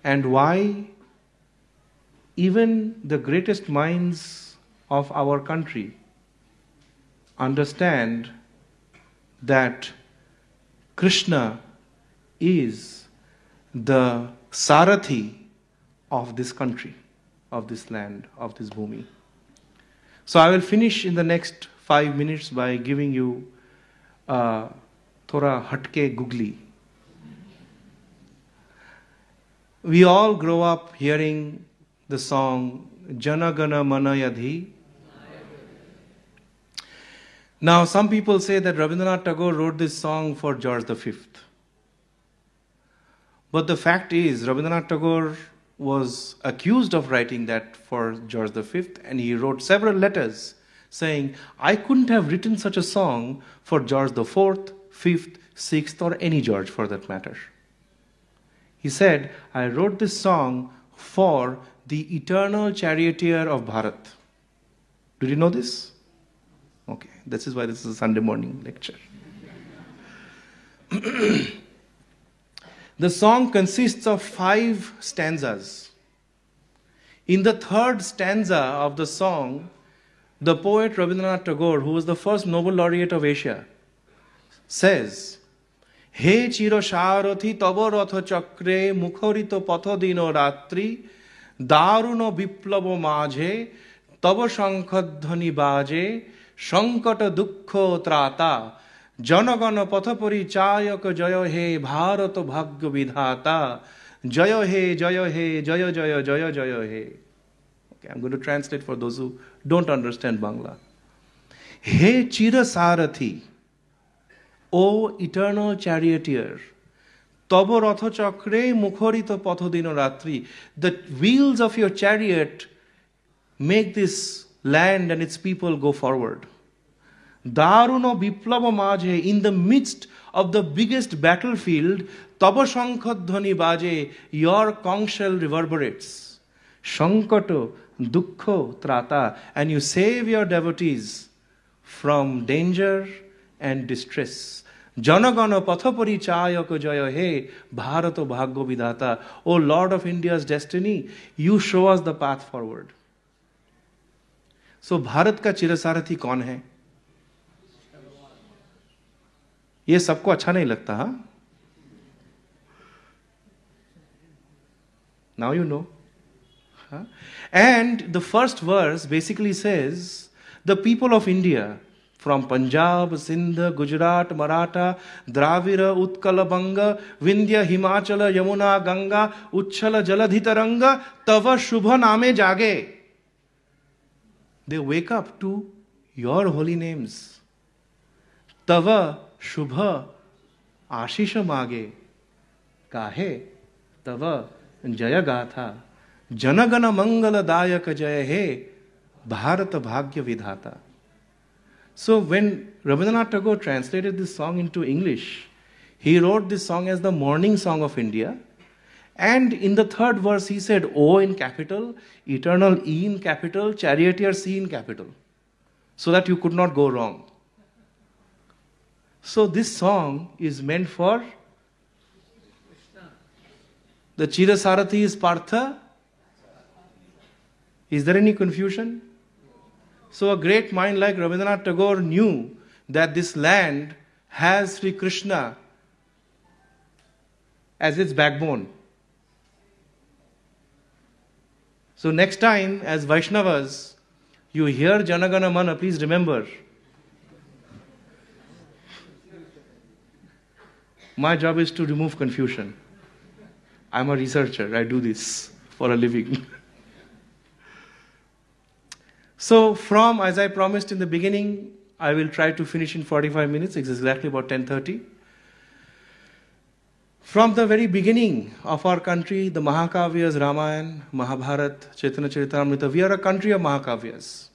And why even the greatest minds of our country understand that Krishna is the Sarathi of this country, of this land, of this bhumi. So I will finish in the next 5 minutes by giving you Thora Hatke Googly. We all grow up hearing the song Jana Gana Mana Yadhi. Now some people say that Rabindranath Tagore wrote this song for George V. But the fact is, Rabindranath Tagore was accused of writing that for George V, and he wrote several letters saying, I couldn't have written such a song for George IV, V, VI, or any George for that matter. He said, I wrote this song for the eternal charioteer of Bharat. Did you know this? Okay, this is why this is a Sunday morning lecture. The song consists of 5 stanzas. In the 3rd stanza of the song, the poet Rabindranath Tagore, who was the first Nobel laureate of Asia, says, He chiro sharathi tabo ratha chakre mukharito patho dino ratri daruno biplavo majhe tabo shankhadhani baje shankata dukkho trata Janagana pathapari chayaka jaya he bharata bhagya vidhata jaya he jaya he jaya jaya jaya jaya he. Okay, I'm going to translate for those who don't understand Bangla. He chira sarathi, O eternal charioteer, tabo ratha chakre mukharita pathodino ratri. The wheels of your chariot make this land and its people go forward. Daruno biplava majhe, in the midst of the biggest battlefield, taba shankhadhani baje, your conch shell reverberates. Shankato dukkho trata, and you save your devotees from danger and distress. Janagana pathapari chayaka jaya he bharato bhagya vidhata. O Lord of India's destiny, you show us the path forward. So Bharat ka chirasarathi kaun hai? ये सबको अच्छा नहीं लगता, हाँ? Now you know. Huh? And the first verse basically says, the people of India, from Punjab, Sindh, Gujarat, Maratha, Dravida, Utkala, Banga, Vindhya, Himachala, Yamuna, Ganga, Uchchala, Jaladhitaranga, Tava Shubha Name Jage. They wake up to your holy names. Tava Shubha Ashisha Mage Kahe Tava Jaya Gatha Janagana Mangala Dayaka Jaya He Bharata Bhagya Vidhata. So when Rabindranath Tagore translated this song into English, he wrote this song as the morning song of India. And in the 3rd verse he said O in capital, eternal E in capital, charioteer C in capital, so that you could not go wrong. So this song is meant for the Chirasarathi is Partha. Is there any confusion? So a great mind like Rabindranath Tagore knew that this land has Sri Krishna as its backbone. So next time as Vaishnavas you hear Janagana Mana, please remember, my job is to remove confusion. I'm a researcher. I do this for a living. So from, as I promised in the beginning, I will try to finish in 45 minutes. It's exactly about 10:30. From the very beginning of our country, the Mahakavyas, Ramayana, Mahabharata, Chaitanya Charitamrita, we are a country of Mahakavyas.